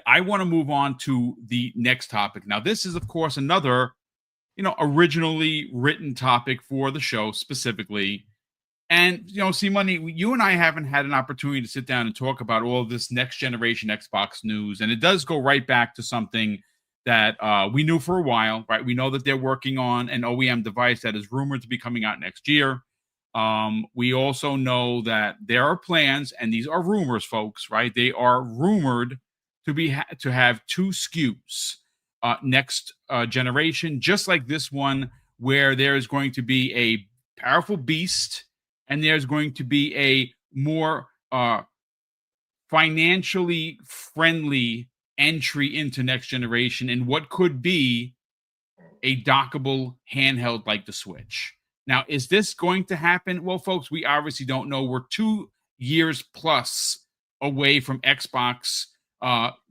I want to move on to the next topic. Now, this is, of course, another, originally written topic for the show specifically. And, see, Money, you and I haven't had an opportunity to sit down and talk about all of this next generation Xbox news. And it does go right back to something that we knew for a while, right? We know that they're working on an OEM device that is rumored to be coming out next year. We also know that there are plans, and these are rumors, folks, right? They are rumored to have two SKUs next generation, just like this one, where there is going to be a powerful beast, and there's going to be a more financially friendly entry into next generation in what could be a dockable handheld like the Switch. Now, is this going to happen? Well, folks, we obviously don't know. We're 2 years plus away from Xbox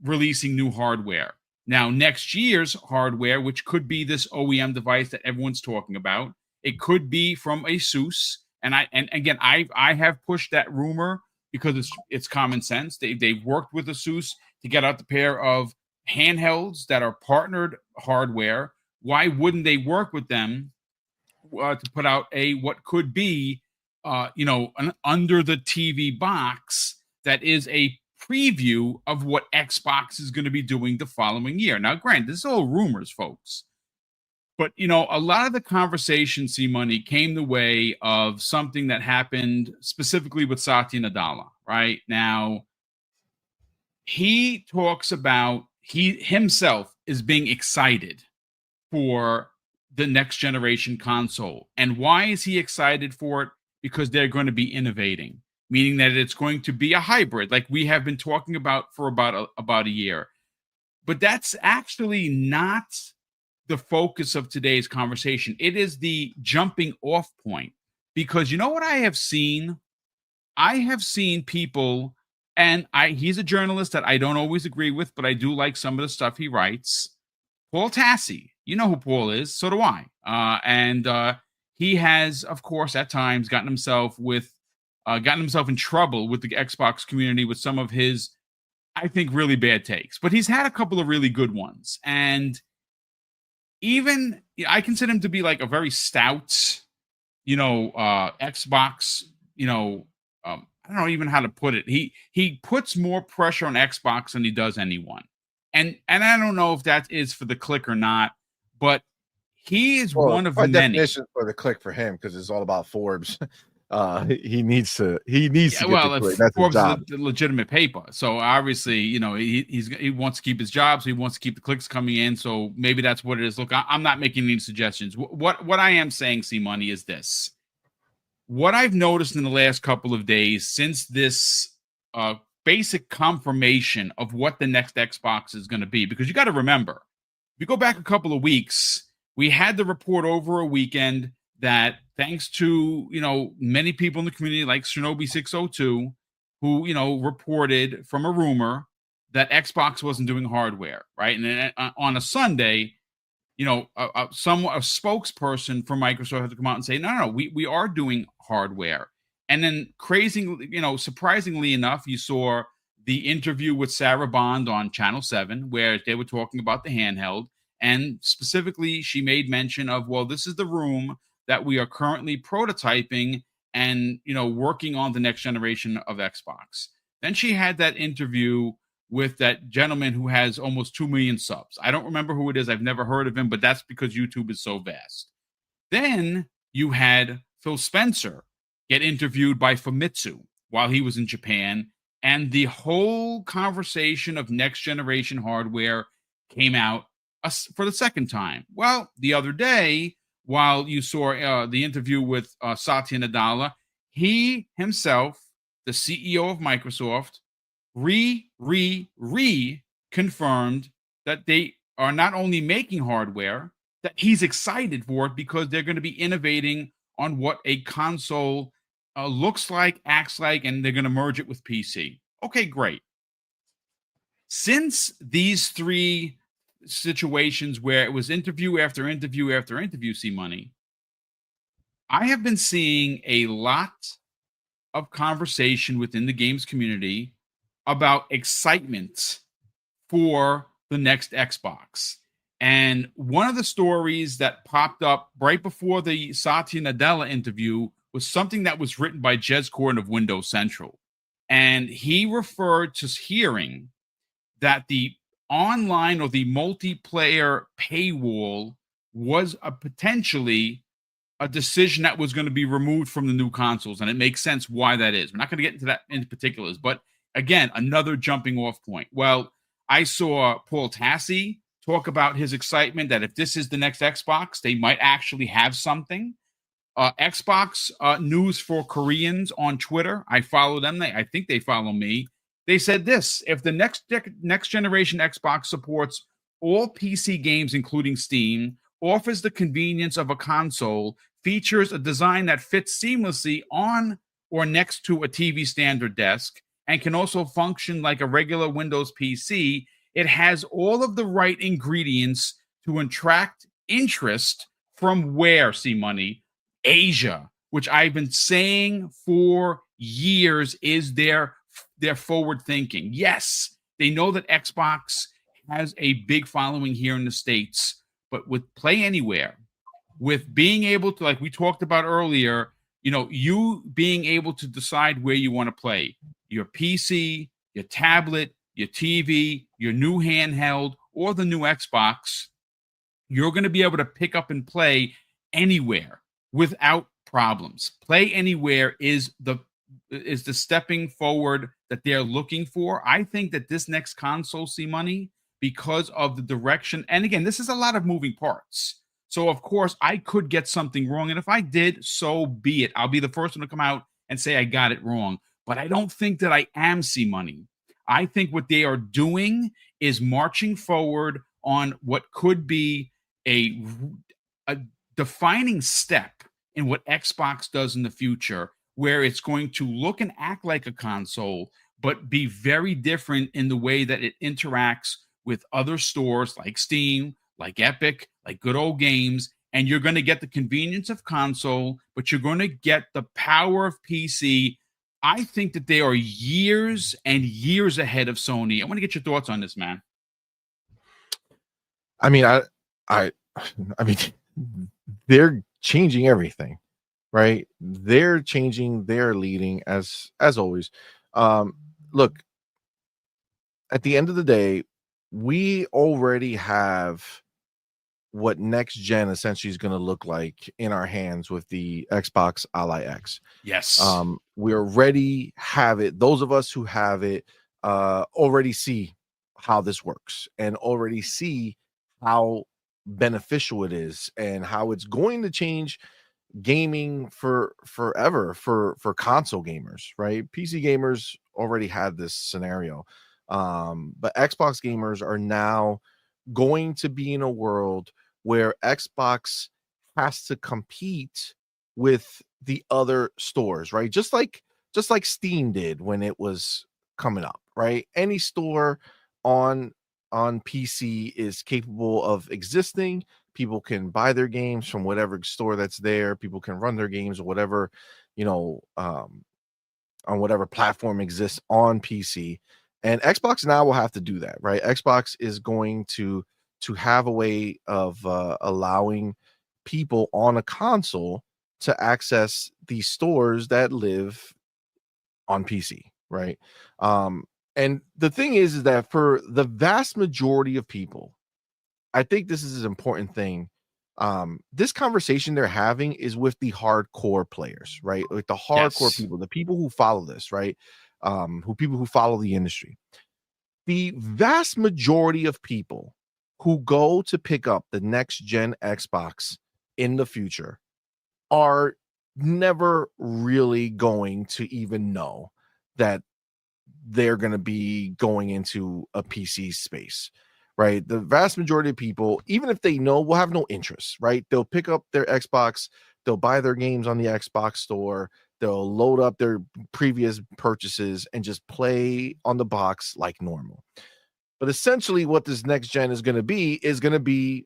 releasing new hardware. Now, next year's hardware, which could be this OEM device that everyone's talking about, it could be from Asus. And again, I have pushed that rumor because it's common sense. They've worked with Asus to get out the pair of handhelds that are partnered hardware. Why wouldn't they work with them to put out what could be an under the TV box that is a preview of what Xbox is going to be doing the following year? Now, granted, this is all rumors, folks. But, a lot of the conversation, C-Money, came the way of something that happened specifically with Satya Nadella, right? Now, he talks about he himself is being excited for the next generation console. And why is he excited for it? Because they're going to be innovating, meaning that it's going to be a hybrid, like we have been talking about for about a year. But that's actually not the focus of today's conversation. It is the jumping off point, because you know what I have seen? I have seen people, and he's a journalist that I don't always agree with, but I do like some of the stuff he writes. Paul Tassi, you know who Paul is, so do I. And he has, of course, at times gotten himself in trouble with the Xbox community with some of his, I think, really bad takes. But he's had a couple of really good ones. And even I consider him to be like a very stout, Xbox, I don't know even how to put it. He puts more pressure on Xbox than he does anyone. And I don't know if that is for the click or not, but he is one of many. Definition for the click for him, because it's all about Forbes. He needs to get the click. That's Forbes is a legitimate paper, so obviously he wants to keep his job, so he wants to keep the clicks coming in. So maybe that's what it is. Look, I'm not making any suggestions. What I am saying, C-Money, is this: what I've noticed in the last couple of days since this basic confirmation of what the next Xbox is going to be, because you got to remember, if you go back a couple of weeks, we had the report over a weekend that, thanks to many people in the community like Shinobi 602, who reported from a rumor that Xbox wasn't doing hardware, right? And then on a Sunday, a spokesperson from Microsoft had to come out and say, no, we are doing hardware. And then surprisingly enough, you saw the interview with Sarah Bond on Channel 7, where they were talking about the handheld. And specifically, she made mention of, well, this is the room that we are currently prototyping and, working on the next generation of Xbox. Then she had that interview with that gentleman who has almost 2 million subs. I don't remember who it is. I've never heard of him, but that's because YouTube is so vast. Then you had Phil Spencer get interviewed by Famitsu while he was in Japan, and the whole conversation of next generation hardware came out for the second time. Well, the other day, while you saw the interview with Satya Nadella, he himself, the CEO of Microsoft, confirmed that they are not only making hardware, that he's excited for it because they're going to be innovating on what a console looks like, acts like, and they're going to merge it with PC. Okay, great. Since these three situations where it was interview after interview after interview, C-Money, I have been seeing a lot of conversation within the games community about excitement for the next Xbox. And one of the stories that popped up right before the Satya Nadella interview was something that was written by Jez Corden of Windows Central. And he referred to hearing that the online or the multiplayer paywall was potentially a decision that was going to be removed from the new consoles. And it makes sense why that is. We're not going to get into that in particulars, but again, another jumping off point. Well, I saw Paul Tassi talk about his excitement that if this is the next Xbox, they might actually have something. Xbox news for Koreans on Twitter. I follow them. I think they follow me. They said this: if the next generation Xbox supports all PC games, including Steam, offers the convenience of a console, features a design that fits seamlessly on or next to a TV stand or desk, and can also function like a regular Windows PC, it has all of the right ingredients to attract interest from where, see money, Asia, which I've been saying for years is their forward thinking. Yes, they know that Xbox has a big following here in the States, but with Play Anywhere, with being able to, like we talked about earlier, you being able to decide where you want to play your PC, your tablet, your TV, your new handheld, or the new Xbox, you're going to be able to pick up and play anywhere without problems. Play Anywhere is the stepping forward that they're looking for. I think that this next console, see money, because of the direction, and again, this is a lot of moving parts. So of course I could get something wrong, and if I did, so be it. I'll be the first one to come out and say I got it wrong. But I don't think that I am, see money. I think what they are doing is marching forward on what could be a defining step in what Xbox does in the future, where it's going to look and act like a console, but be very different in the way that it interacts with other stores like Steam, like Epic, like Good Old Games. And you're going to get the convenience of console, but you're going to get the power of PC. I think that they are years and years ahead of Sony. I want to get your thoughts on this, man. I mean, I mean, they're changing everything, right? They're changing, they're leading as always. Look, at the end of the day, we already have what next gen essentially is going to look like in our hands with the Xbox Ally X. Yes. We already have it. Those of us who have it already see how this works and already see how beneficial it is and how it's going to change gaming for forever for console gamers, right? PC gamers already had this scenario, but Xbox gamers are now going to be in a world where Xbox has to compete with the other stores, right? Just like Steam did when it was coming up, right? Any store on PC is capable of existing. People can buy their games from whatever store that's there. People can run their games or whatever, on whatever platform exists on PC. And Xbox now will have to do that, right? Xbox is going to have a way of allowing people on a console to access these stores that live on PC, right? And the thing is that for the vast majority of people, I think this is an important thing. This conversation they're having is with the hardcore players, right? With the hardcore people, the people who follow this, right? People who follow the industry. The vast majority of people who go to pick up the next gen Xbox in the future are never really going to even know that they're going to be going into a PC space, right? The vast majority of people, even if they know, will have no interest, right? They'll pick up their Xbox, they'll buy their games on the Xbox store, they'll load up their previous purchases and just play on the box like normal. But essentially what this next gen is going to be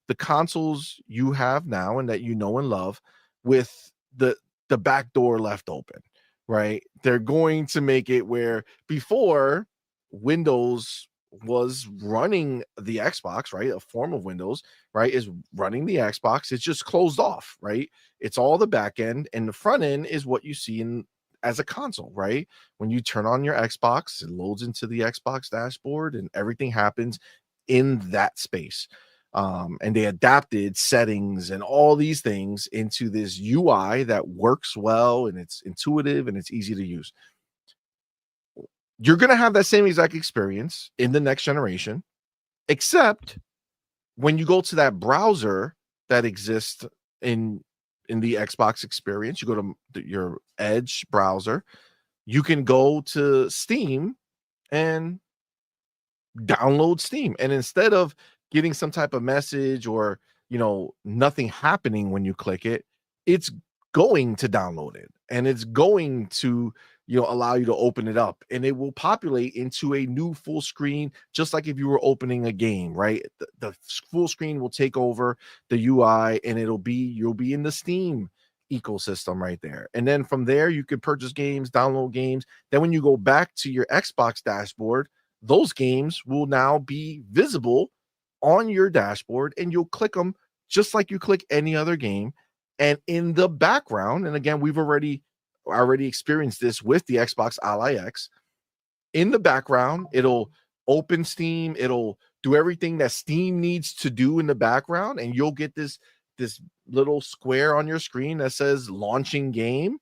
the consoles you have now and that you know and love, with the back door left open, right? They're going to make it where before Windows was running the Xbox, right? A form of Windows, right? Is running the Xbox. It's just closed off, right? It's all the back end, and the front end is what you see in as a console, right? When you turn on your Xbox, it loads into the Xbox dashboard, and everything happens in that space. And they adapted settings and all these things into this UI that works well, and it's intuitive and it's easy to use. You're going to have that same exact experience in the next generation, except when you go to that browser that exists in the Xbox experience, you go to your Edge browser, you can go to Steam and download Steam. And instead of getting some type of message or, nothing happening when you click it, it's going to download it, and it's going to, allow you to open it up, and it will populate into a new full screen, just like if you were opening a game, right? The full screen will take over the UI, and you'll be in the Steam ecosystem right there. And then from there, you can purchase games, download games. Then when you go back to your Xbox dashboard, those games will now be visible on your dashboard, and you'll click them just like you click any other game. And in the background, and again, we've already experienced this with the Xbox Ally X. In the background, it'll open Steam, it'll do everything that Steam needs to do in the background, and you'll get this little square on your screen that says launching game.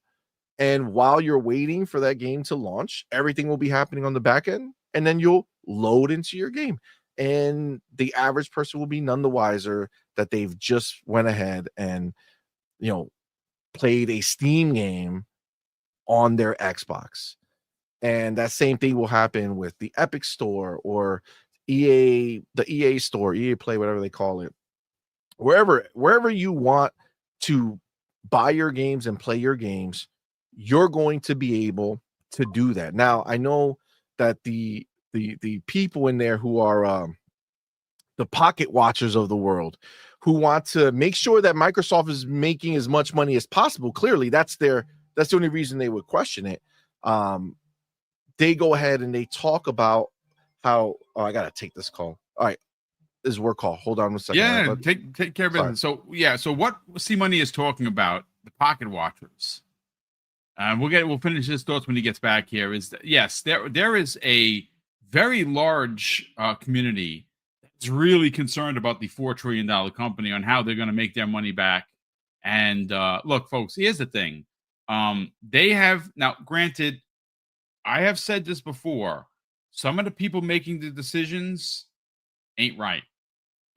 And while you're waiting for that game to launch, everything will be happening on the back end, and then you'll load into your game. And the average person will be none the wiser that they've just went ahead and, played a Steam game on their Xbox. And that same thing will happen with the Epic Store or the EA Store, EA Play, whatever they call it. Wherever you want to buy your games and play your games, you're going to be able to do that. Now, I know that the people in there who are the pocket watchers of the world, who want to make sure that Microsoft is making as much money as possible. Clearly, that's the only reason they would question it. They go ahead and they talk about how, I gotta take this call. All right, this is work call. Hold on a second. Yeah, right, take care of it. So what C Money is talking about, the pocket watchers. We'll finish his thoughts when he gets back here. Is that, yes, there is a very large community that's really concerned about the $4 trillion company, on how they're going to make their money back. And look, folks, here's the thing. They have, now granted, I have said this before, some of the people making the decisions ain't right.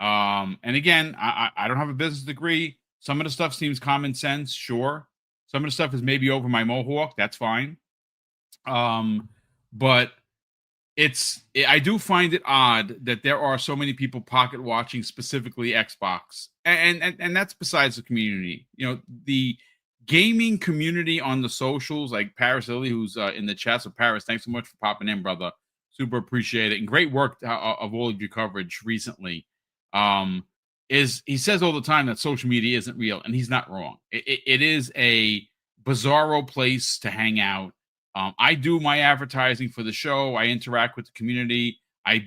And again, I don't have a business degree. Some of the stuff seems common sense, sure. Some of the stuff is maybe over my mohawk. That's fine. But I do find it odd that there are so many people pocket watching specifically Xbox, and that's besides the community. The gaming community on the socials, like Paris Lilly, who's in the chat. So Paris, thanks so much for popping in, brother. Super appreciate it, and great work of all of your coverage recently. He says all the time that social media isn't real, and he's not wrong. It is a bizarro place to hang out. I do my advertising for the show. I interact with the community. I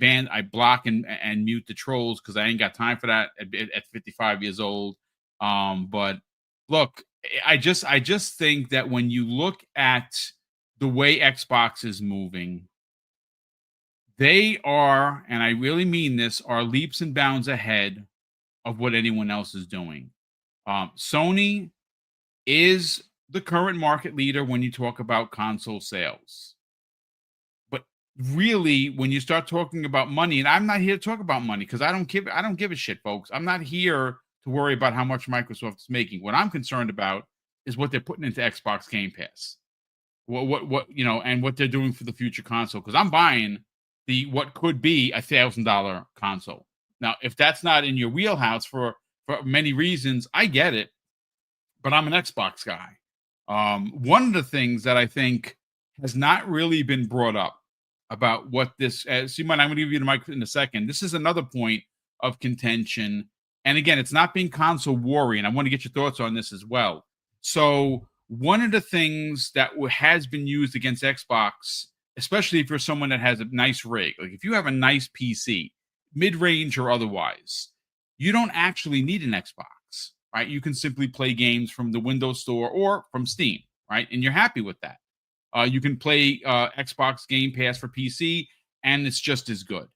block and mute the trolls because I ain't got time for that at 55 years old. But look, I just think that when you look at the way Xbox is moving, they are, and I really mean this, are leaps and bounds ahead of what anyone else is doing. Sony is the current market leader when you talk about console sales. But really, when you start talking about money, and I'm not here to talk about money because I don't give a shit, folks. I'm not here to worry about how much Microsoft is making. What I'm concerned about is what they're putting into Xbox Game Pass. What and what they're doing for the future console. Because I'm buying what could be $1,000 console. Now, if that's not in your wheelhouse for many reasons, I get it. But I'm an Xbox guy. One of the things that I think has not really been brought up about what this, Simon, I'm going to give you the mic in a second. This is another point of contention. And again, it's not being console warring. I want to get your thoughts on this as well. So one of the things that has been used against Xbox especially if you're someone that has a nice rig. Like if you have a nice PC, mid-range or otherwise, you don't actually need an Xbox, right? You can simply play games from the Windows Store or from Steam, right? And you're happy with that. You can play Xbox Game Pass for PC, and it's just as good.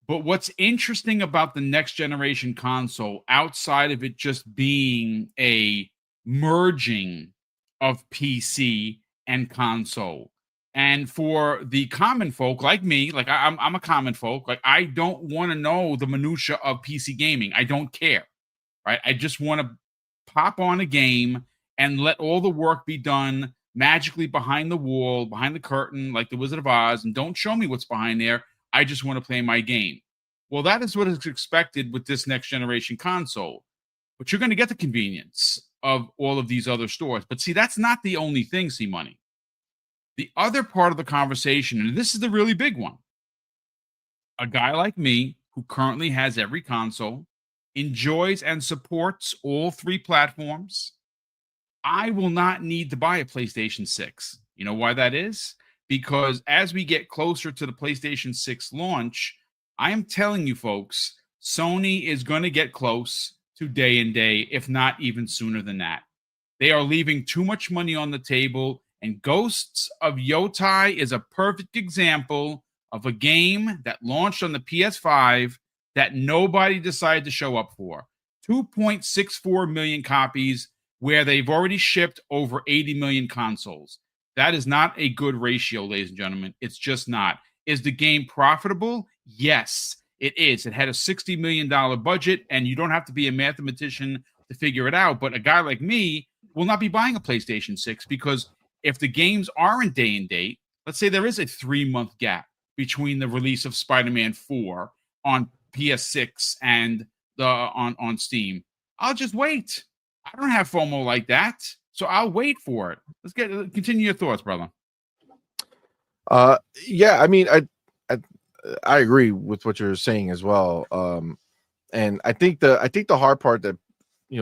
But what's interesting about the next generation console, outside of it just being a merging of PC and console, and for the common folk like me, like I'm a common folk, like I don't want to know the minutia of PC gaming. I don't care, right? I just want to pop on a game and let all the work be done magically behind the wall, behind the curtain, like the Wizard of Oz, and don't show me what's behind there. I just want to play my game. Well, that is what is expected with this next generation console. But you're going to get the convenience of all of these other stores. But see, that's not the only thing, see money. The other part of the conversation, and this is the really big one, a guy like me who currently has every console, enjoys and supports all three platforms, I will not need to buy a PlayStation 6. You know why that is? Because as we get closer to the PlayStation 6 launch, I am telling you folks, Sony is going to get close to day and day, if not even sooner than that. They are leaving too much money on the table, and Ghosts of Yotai is a perfect example of a game that launched on the PS5 that nobody decided to show up for. 2.64 million copies, where they've already shipped over 80 million consoles. That is not a good ratio, ladies and gentlemen. It's just not. Is the game profitable? Yes, it is. It had a $60 million budget, and you don't have to be a mathematician to figure it out. But a guy like me will not be buying a PlayStation 6 because if the games aren't day and date, let's say there is a 3-month gap between the release of Spider-Man 4 on PS6 and on Steam, I'll just wait. I don't have FOMO like that, so I'll wait for it. Continue your thoughts, brother. Yeah, I mean, I agree with what you're saying as well. And I think the hard part that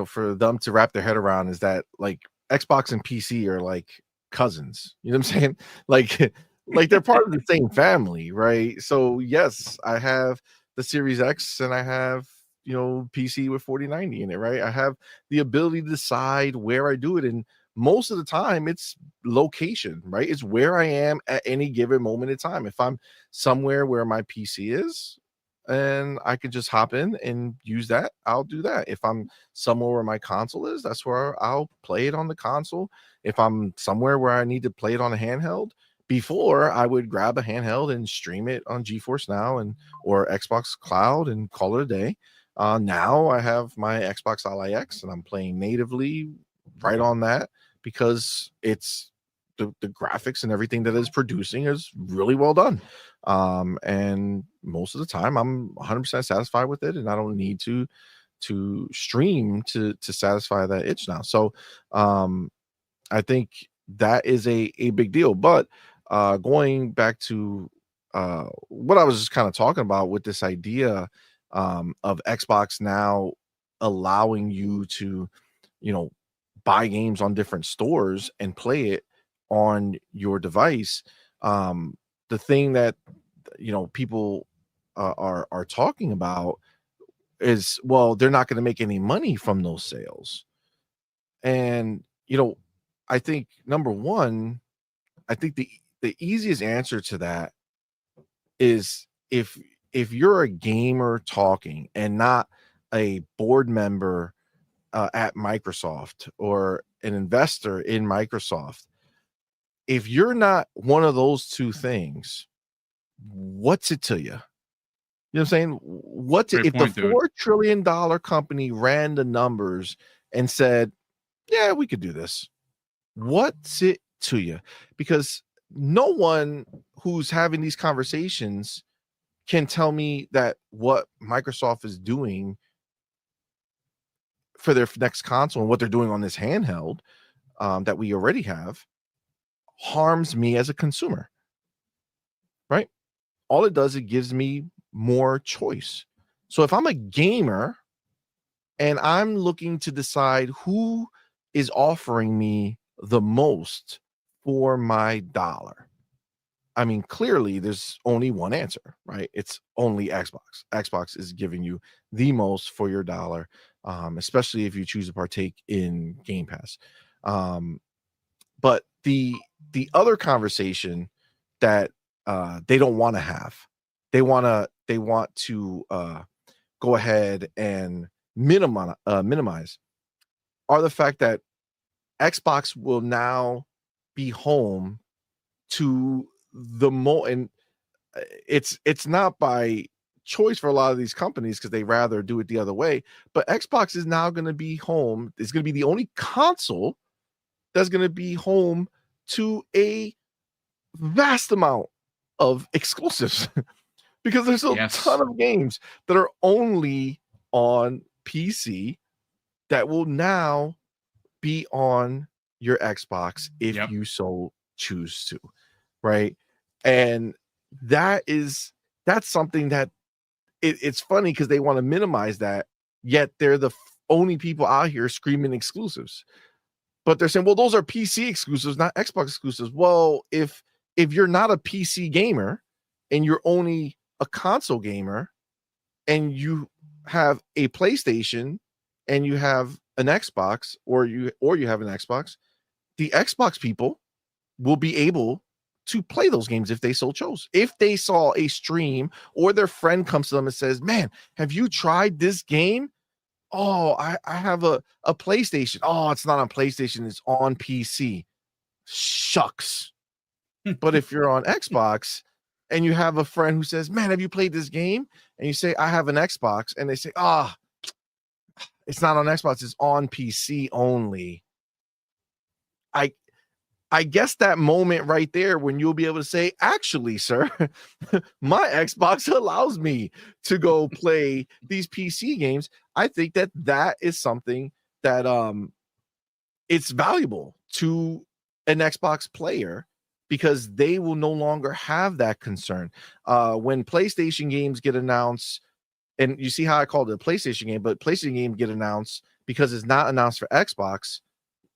for them to wrap their head around is that like Xbox and PC are like cousins. You know what I'm saying? Like they're part of the same family, right? So yes, I have the Series X and I have PC with 4090 in it, right? I have the ability to decide where I do it, and most of the time it's location, right? It's where I am at any given moment in time. If I'm somewhere where my PC is and I could just hop in and use that, I'll do that. If I'm somewhere where my console is, that's where I'll play it on the console. If I'm somewhere where I need to play it on a handheld, before I would grab a handheld and stream it on GeForce Now or Xbox Cloud and call it a day. Now I have my Xbox LIX and I'm playing natively right on that because it's the graphics and everything that it's producing is really well done. And most of the time I'm 100% satisfied with it, and I don't need to stream to satisfy that itch now. So I think that is a big deal. But going back to what I was just kind of talking about with this idea of Xbox now allowing you to, buy games on different stores and play it on your device. The thing that people are talking about is, well, they're not going to make any money from those sales. And I think number one, I think the easiest answer to that is if you're a gamer talking and not a board member at Microsoft or an investor in Microsoft, if you're not one of those two things, what's it to you? You know what I'm saying? If the $4 trillion company ran the numbers and said, yeah, we could do this, what's it to you? Because no one who's having these conversations can tell me that what Microsoft is doing for their next console and what they're doing on this handheld that we already have harms me as a consumer, right? All it does, it gives me more choice. So if I'm a gamer and I'm looking to decide who is offering me the most for my dollar, I mean, clearly there's only one answer, right? It's only Xbox. Xbox is giving you the most for your dollar, especially if you choose to partake in Game Pass. But the other conversation that they don't want to have, they want to go ahead and minimize are the fact that Xbox will now be home to the and it's not by choice for a lot of these companies because they rather do it the other way, but Xbox is now going to be home. It's going to be the only console that's going to be home to a vast amount of exclusives because there's a ton of games that are only on PC that will now be on your Xbox if you so choose to, right? And that's something that it's funny because they want to minimize that, yet they're the only people out here screaming exclusives. But they're saying, well, those are PC exclusives, not Xbox exclusives. Well, if you're not a PC gamer and you're only a console gamer and you have a PlayStation and you have an Xbox or you have an Xbox, the Xbox people will be able to play those games if they so chose. If they saw a stream or their friend comes to them and says, man, have you tried this game? Oh, I have a PlayStation. Oh, it's not on PlayStation. It's on PC. Shucks. But if you're on Xbox and you have a friend who says, man, have you played this game? And you say, I have an Xbox. And they say, it's not on Xbox. It's on PC only. I guess that moment right there when you'll be able to say, actually, sir, my Xbox allows me to go play these PC games. I think that is something that it's valuable to an Xbox player because they will no longer have that concern. When PlayStation games get announced, and you see how I called it a PlayStation game, but PlayStation games get announced because it's not announced for Xbox,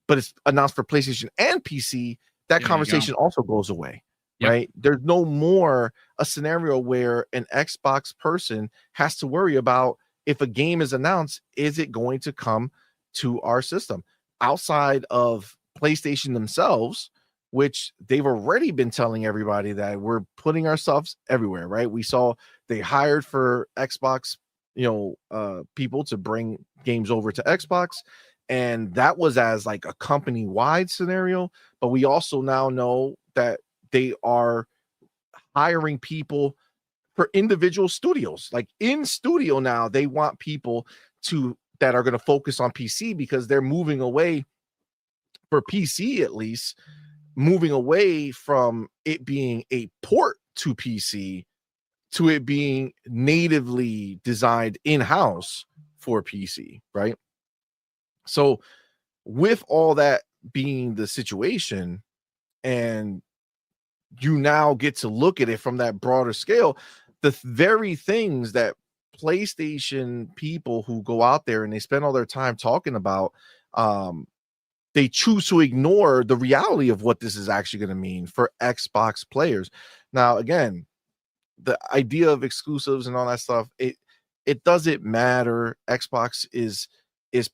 but it's announced for PlayStation and PC, that conversation also goes away, right? There's no more a scenario where an Xbox person has to worry about if a game is announced, is it going to come to our system? Outside of PlayStation themselves, which they've already been telling everybody that we're putting ourselves everywhere, right? We saw they hired for Xbox, people to bring games over to Xbox. And that was as like a company-wide scenario, but we also now know that they are hiring people for individual studios. Like in studio now, they want people that are going to focus on PC because they're moving away, for PC at least, moving away from it being a port to PC to it being natively designed in-house for PC, right? So with all that being the situation, and you now get to look at it from that broader scale, the very things that PlayStation people who go out there and they spend all their time talking about, they choose to ignore the reality of what this is actually going to mean for Xbox players. Now, again, the idea of exclusives and all that stuff, it doesn't matter. Xbox is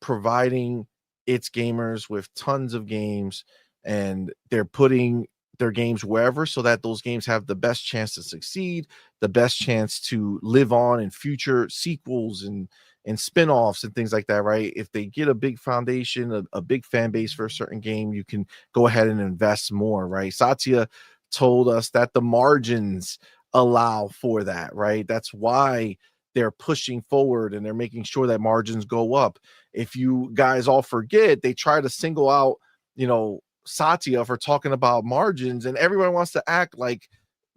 providing its gamers with tons of games, and they're putting their games wherever so that those games have the best chance to succeed, the best chance to live on in future sequels and spin-offs and things like that, right? If they get a big foundation, a big fan base for a certain game, you can go ahead and invest more, right? Satya told us that the margins allow for that, right? That's why they're pushing forward and they're making sure that margins go up. If you guys all forget, they try to single out, Satya for talking about margins, and everyone wants to act like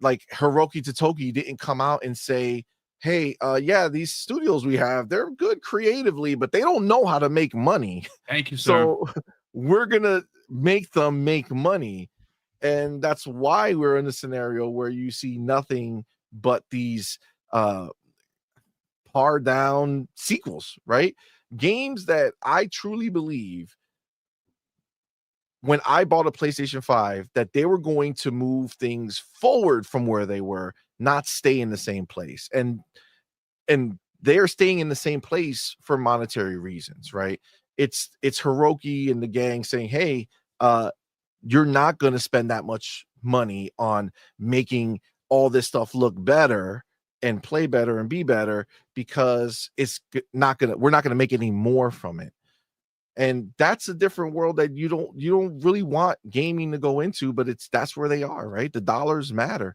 Hiroki Totoki didn't come out and say, hey, these studios we have, they're good creatively, but they don't know how to make money. Thank you, sir. So we're gonna make them make money. And that's why we're in a scenario where you see nothing but these par down sequels, right? Games that I truly believe when I bought a PlayStation 5 that they were going to move things forward from where they were, not stay in the same place. And they're staying in the same place for monetary reasons, right? It's Hiroki and the gang saying, "Hey, you're not going to spend that much money on making all this stuff look better and play better and be better because we're not going to make any more from it." And that's a different world that you don't really want gaming to go into, but that's where they are, right? The dollars matter.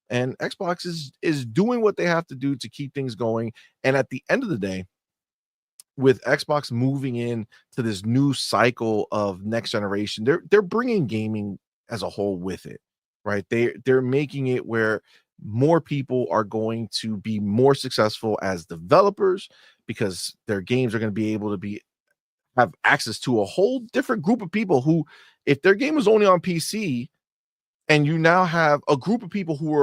And Xbox is doing what they have to do to keep things going. And at the end of the day, with Xbox moving in to this new cycle of next generation, they're bringing gaming as a whole with it, right? They're making it where more people are going to be more successful as developers because their games are going to be able to have access to a whole different group of people who, if their game was only on PC, and you now have a group of people who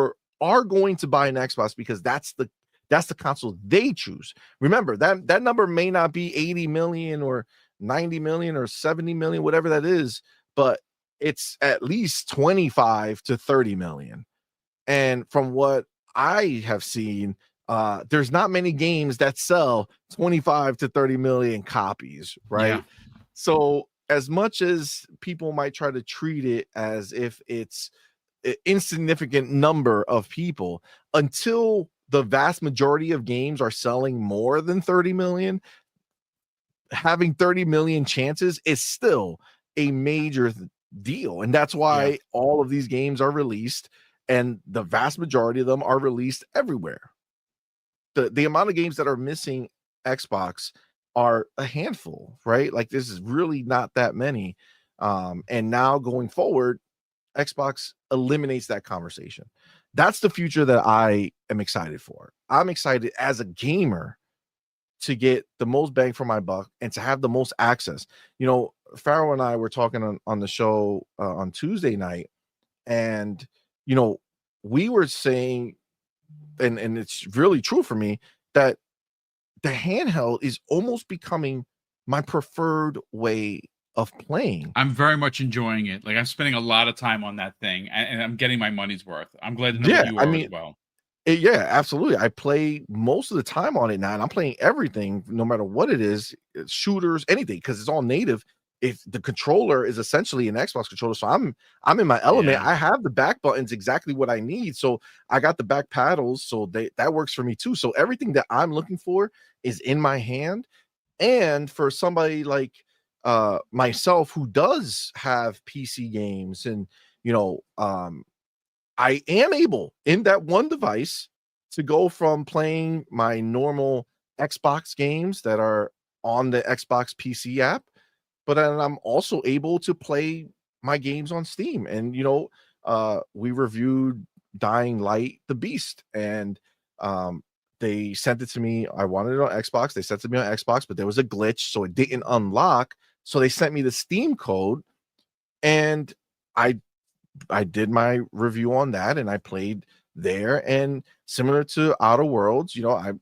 are going to buy an Xbox because that's the console they choose. Remember, that number may not be 80 million or 90 million or 70 million, whatever that is, but it's at least 25 to 30 million. And from what I have seen, there's not many games that sell 25 to 30 million copies, right? Yeah. So as much as people might try to treat it as if it's an insignificant number of people, until the vast majority of games are selling more than 30 million, having 30 million chances is still a major deal. And that's why all of these games are released, and the vast majority of them are released everywhere. The amount of games that are missing Xbox are a handful, right? Like, this is really not that many. And now going forward, Xbox eliminates that conversation. That's the future that I am excited for. I'm excited as a gamer to get the most bang for my buck and to have the most access. You know, Farrell and I were talking on the show on Tuesday night, and you know, we were saying, and it's really true for me, that the handheld is almost becoming my preferred way of playing. I'm very much enjoying it. Like, I'm spending a lot of time on that thing, and I'm getting my money's worth. I'm glad to know that you are as well. Yeah, absolutely. I play most of the time on it now, and I'm playing everything, no matter what it is, shooters, anything, because it's all native. If the controller is essentially an Xbox controller, so I'm in my element. Yeah. I have the back buttons exactly what I need, so I got the back paddles, so that works for me too. So everything that I'm looking for is in my hand. And for somebody like myself who does have PC games, and you know, I am able in that one device to go from playing my normal Xbox games that are on the Xbox PC app, but then I'm also able to play my games on Steam. And, you know, we reviewed Dying Light, the Beast, and they sent it to me. I wanted it on Xbox. They sent it to me on Xbox, but there was a glitch, so it didn't unlock. So they sent me the Steam code, and I did my review on that, and I played there. And similar to Outer Worlds, you know, I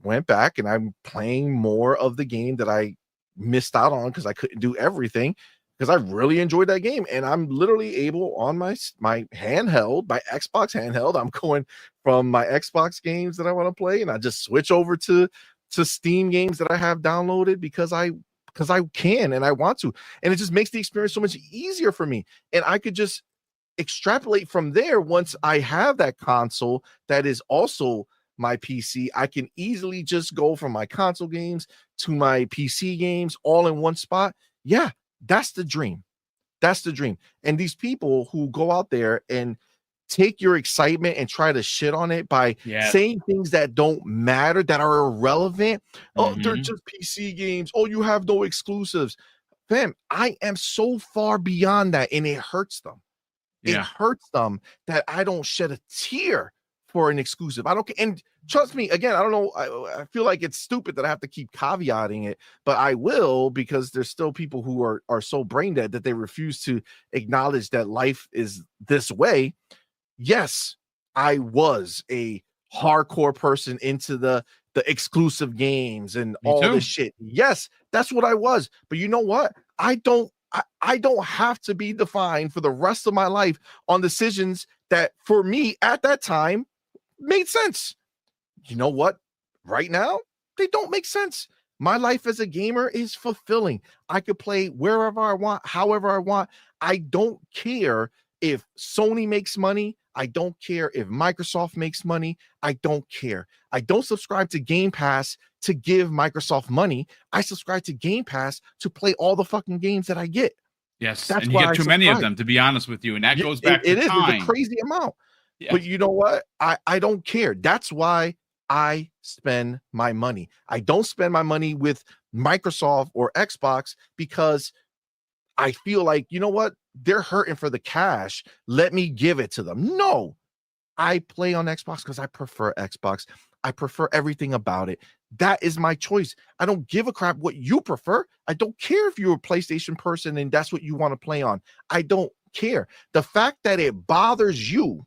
went back and I'm playing more of the game that I missed out on because I couldn't do everything, because I really enjoyed that game. And I'm literally able on my handheld, my Xbox handheld, I'm going from my Xbox games that I want to play, and I just switch over to Steam games that I have downloaded because I can and I want to. And it just makes the experience so much easier for me. And I could just extrapolate from there. Once I have that console that is also my PC, I can easily just go from my console games to my PC games all in one spot. Yeah, that's the dream. That's the dream. And these people who go out there and take your excitement and try to shit on it by saying things that don't matter, that are irrelevant. Oh, they're just PC games. Oh, you have no exclusives. Fam, I am so far beyond that, and it hurts them. It hurts them that I don't shed a tear for an exclusive. I don't. And trust me, again, I don't know. I feel like it's stupid that I have to keep caveating it, but I will, because there's still people who are so brain dead that they refuse to acknowledge that life is this way. Yes, I was a hardcore person into the exclusive games and all this shit. Yes, that's what I was. But you know what? I don't I don't have to be defined for the rest of my life on decisions that for me at that time made sense. You know what? Right now, they don't make sense. My life as a gamer is fulfilling. I could play wherever I want, however I want. I don't care if Sony makes money. I don't care if Microsoft makes money. I don't care. I don't subscribe to Game Pass to give Microsoft money. I subscribe to Game Pass to play all the fucking games that I get. Yes, That's and you why get I too many of subscribe. them, to be honest with you, and that goes It, back to it is. It's a time. crazy amount. Yeah. But you know what? I don't care. That's why I spend my money. I don't spend my money with Microsoft or Xbox because I feel like, you know what? They're hurting for the cash. Let me give it to them. No, I play on Xbox because I prefer Xbox. I prefer everything about it. That is my choice. I don't give a crap what you prefer. I don't care if you're a PlayStation person and that's what you want to play on. I don't care. The fact that it bothers you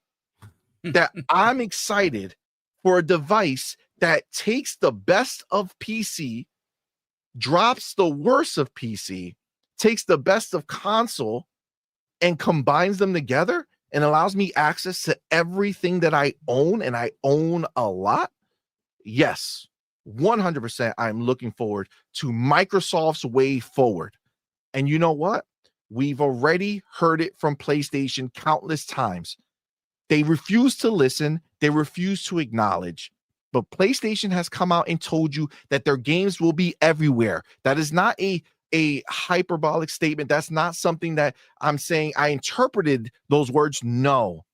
that I'm excited for a device that takes the best of PC, drops the worst of PC, takes the best of console, and combines them together and allows me access to everything that I own, and I own a lot. Yes, 100%. I'm looking forward to Microsoft's way forward. And you know what? We've already heard it from PlayStation countless times. They refuse to listen. They refuse to acknowledge. But PlayStation has come out and told you that their games will be everywhere. That is not a hyperbolic statement. That's not something that I'm saying. I interpreted those words. No.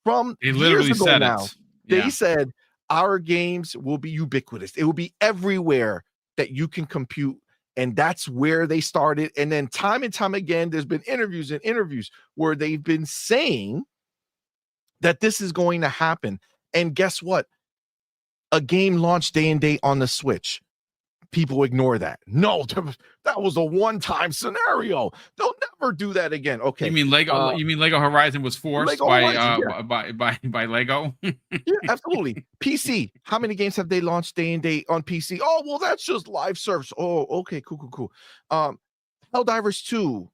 From They years literally ago said now, it. they Yeah. said our games will be ubiquitous. It will be everywhere that you can compute. And that's where they started. And then time and time again, there's been interviews and interviews where they've been saying that this is going to happen. And guess what? A game launched day and date on the Switch. People ignore that. No, that was a one-time scenario. They'll never do that again. Okay. You mean Lego? You mean Lego Horizon was forced Lego Horizon, by Lego? Yeah, absolutely. PC. How many games have they launched day and date on PC? Oh, well, that's just live service. Oh, okay, cool. Helldivers 2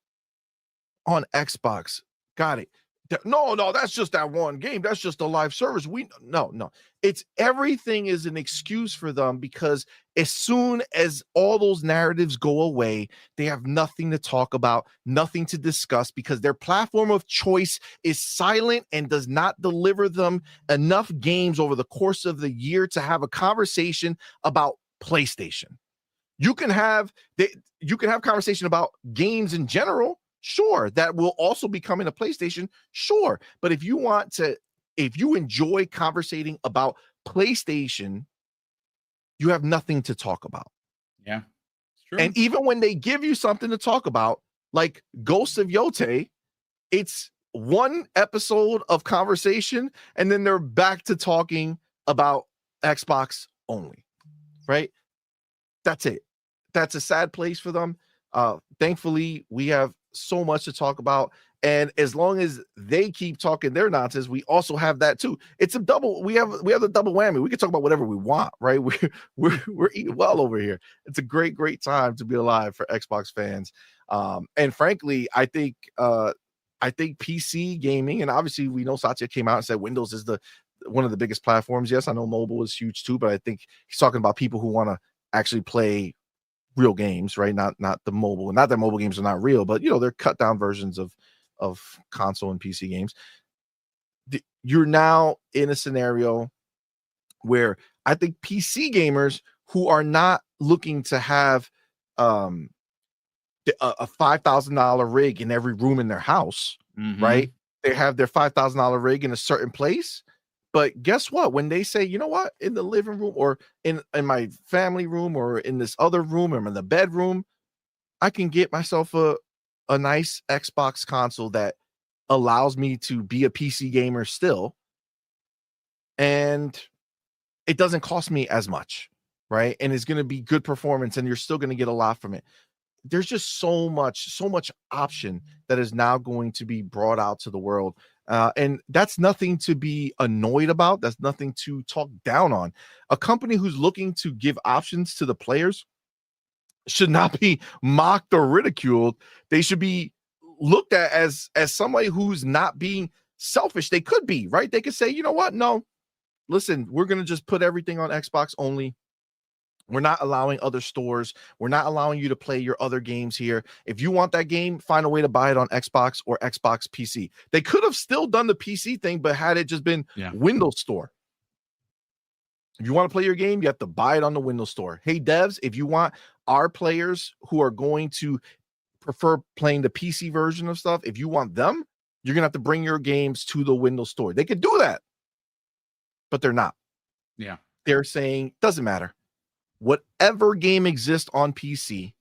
on Xbox. Got it. No, that's just that one game. That's just a live service. No. It's everything is an excuse for them because as soon as all those narratives go away, they have nothing to talk about, nothing to discuss because their platform of choice is silent and does not deliver them enough games over the course of the year to have a conversation about PlayStation. You can have conversation about games in general. Sure, that will also be coming to PlayStation. Sure, but if you enjoy conversating about PlayStation, you have nothing to talk about. Yeah, it's true. And even when they give you something to talk about, like Ghost of Yote, it's one episode of conversation, and then they're back to talking about Xbox only, right? That's it. That's a sad place for them. Thankfully, we have so much to talk about, and as long as they keep talking their nonsense, we also have that too. It's a double. We have the double whammy. We can talk about whatever we want, right? We're eating well over here. It's a great time to be alive for Xbox fans. And frankly, I think PC gaming, and obviously we know Satya came out and said Windows is one of the biggest platforms. Yes, I know mobile is huge too, but I think he's talking about people who want to actually play real games, right? Not the mobile. Not that mobile games are not real, but they're cut down versions of console and PC games. You're now in a scenario where I think PC gamers who are not looking to have a $5,000 rig in every room in their house, right? They have their $5,000 rig in a certain place. But guess what? When they say, you know what, in the living room or in my family room or in this other room or in the bedroom, I can get myself a nice Xbox console that allows me to be a PC gamer still. And it doesn't cost me as much, right? And it's going to be good performance and you're still going to get a lot from it. There's just so much option that is now going to be brought out to the world. And that's nothing to be annoyed about. That's nothing to talk down on. A company who's looking to give options to the players should not be mocked or ridiculed. They should be looked at as somebody who's not being selfish. They could be, right? They could say, you know what? No, listen, we're going to just put everything on Xbox only. We're not allowing other stores. We're not allowing you to play your other games here. If you want that game, find a way to buy it on Xbox or Xbox PC. They could have still done the PC thing, but had it just been Windows Store. If you want to play your game, you have to buy it on the Windows Store. Hey, devs, if you want our players who are going to prefer playing the PC version of stuff, if you want them, you're going to have to bring your games to the Windows Store. They could do that, but they're not. Yeah. They're saying, doesn't matter. Whatever game exists on PC,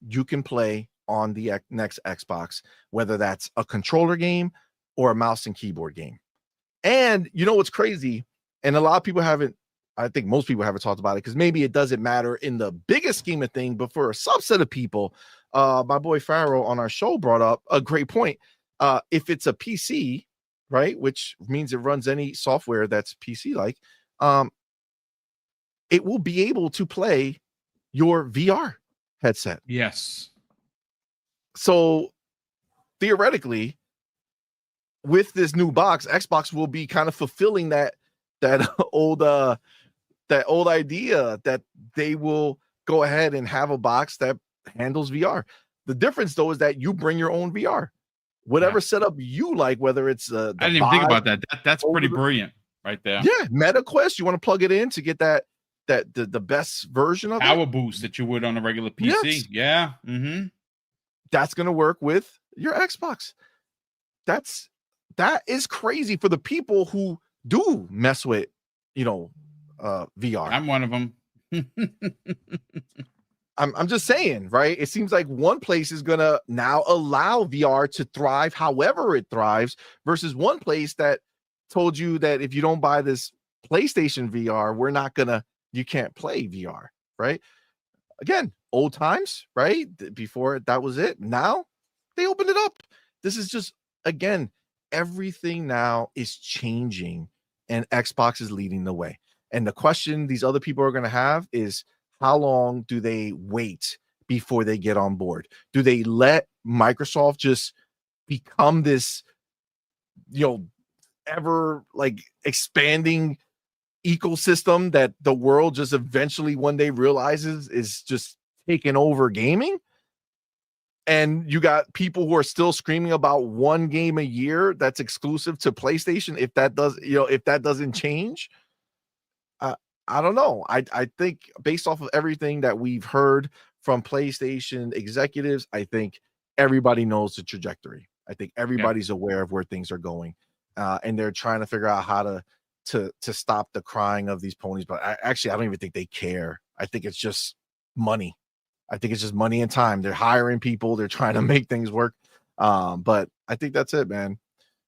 you can play on the next Xbox, whether that's a controller game or a mouse and keyboard game. And you know what's crazy? And a lot of people haven't, I think most people haven't talked about it because maybe it doesn't matter in the biggest scheme of things, but for a subset of people, my boy Pharaoh on our show brought up a great point. If it's a PC, right, which means it runs any software that's PC-like, it will be able to play your VR headset. Yes. So theoretically, with this new box, Xbox will be kind of fulfilling that old idea that they will go ahead and have a box that handles VR. The difference, though, is that you bring your own VR, whatever setup you like, whether it's I didn't even think about that. That's pretty brilliant right there. Yeah, MetaQuest. You want to plug it in to get the best version of power boost that you would on a regular PC. Yes. Yeah. Mm-hmm. That's going to work with your Xbox. That is crazy for the people who do mess with, VR. I'm one of them. I'm just saying, right? It seems like one place is gonna now allow VR to thrive however it thrives, versus one place that told you that if you don't buy this PlayStation VR, you can't play VR, right? Again, old times, right? Before that was it. Now they opened it up. This is just, again, everything now is changing and Xbox is leading the way. And the question these other people are going to have is, how long do they wait before they get on board? Do they let Microsoft just become this, ever like expanding ecosystem that the world just eventually one day realizes is just taking over gaming? And you got people who are still screaming about one game a year that's exclusive to PlayStation. If that doesn't change, I don't know. I think based off of everything that we've heard from PlayStation executives, I think everybody knows the trajectory. I think everybody's aware of where things are going, and they're trying to figure out how to stop the crying of these ponies. But I don't even think they care. I think it's just money. I think it's just money and time. They're hiring people. They're trying to make things work. But I think that's it, man.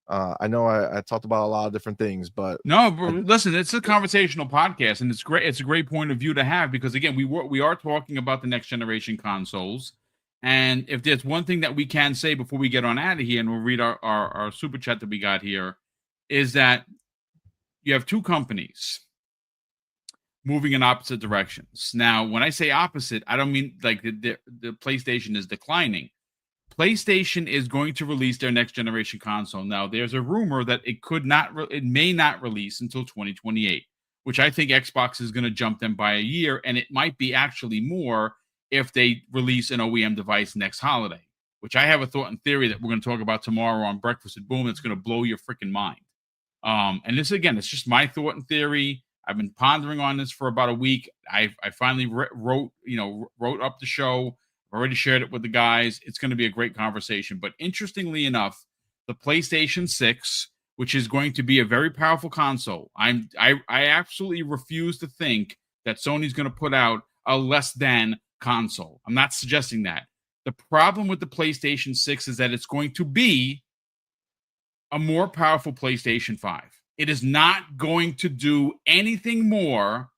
I know I talked about a lot of different things, but no, listen, it's a conversational podcast, and it's great. It's a great point of view to have because, again, we are talking about the next generation consoles, and if there's one thing that we can say before we get on out of here, and we'll read our super chat that we got here, is that you have two companies moving in opposite directions. Now, when I say opposite, I don't mean like the PlayStation is declining. PlayStation is going to release their next generation console. Now, there's a rumor that it may not release until 2028, which I think Xbox is going to jump them by a year, and it might be actually more if they release an OEM device next holiday, which I have a thought and theory that we're going to talk about tomorrow on Breakfast at Boom that's going to blow your freaking mind. And this, again, it's just my thought and theory. I've been pondering on this for about a week. I finally wrote up the show. Already shared it with the guys. It's going to be a great conversation. But interestingly enough, the PlayStation 6, which is going to be a very powerful console, I absolutely refuse to think that Sony's going to put out a less than console. I'm not suggesting that. The problem with the PlayStation 6 is that it's going to be a more powerful PlayStation 5. It is not going to do anything more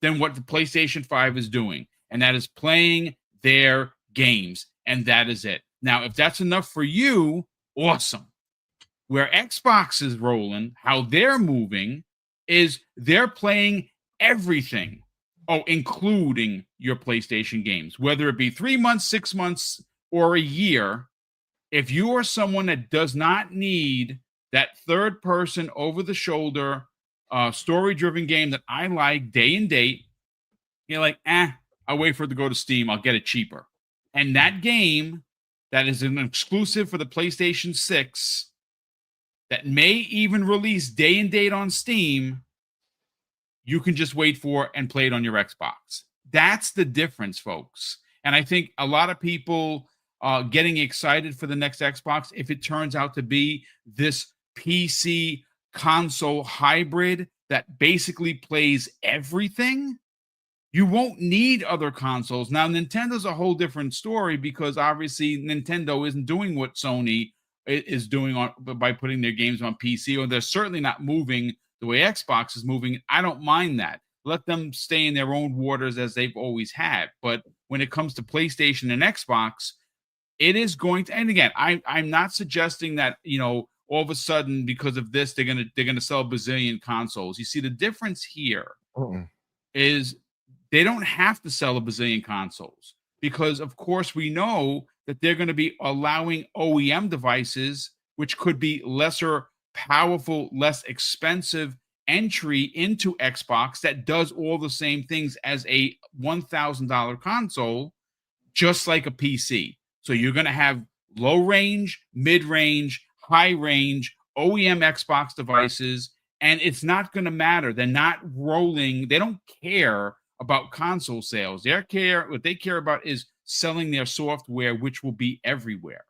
than what the PlayStation 5 is doing, and that is playing their games, and that is it. Now, if that's enough for you, awesome. Where Xbox is rolling, how they're moving is they're playing everything Oh, including your PlayStation games, whether it be 3 months, 6 months, or a year. If you are someone that does not need that third person over the shoulder, story driven game that I like day and date, you're like, I'll wait for it to go to Steam. I'll get it cheaper. And that game that is an exclusive for the PlayStation 6 that may even release day and date on Steam, you can just wait for and play it on your Xbox. That's the difference, folks. And I think a lot of people getting excited for the next Xbox, if it turns out to be this PC console hybrid that basically plays everything, you won't need other consoles. Now, Nintendo's a whole different story because obviously Nintendo isn't doing what Sony is doing by putting their games on PC, or they're certainly not moving the way Xbox is moving. I don't mind that. Let them stay in their own waters as they've always had. But when it comes to PlayStation and Xbox, it is going to, and again, I'm not suggesting that, all of a sudden because of this, they're gonna sell a bazillion consoles. You see, the difference here is they don't have to sell a bazillion consoles because, of course, we know that they're going to be allowing OEM devices, which could be lesser powerful, less expensive entry into Xbox that does all the same things as a $1,000 console, just like a PC. So you're going to have low range, mid range, high range OEM Xbox devices, and it's not going to matter. They're not rolling. They don't care about console sales. What they care about is selling their software, which will be everywhere.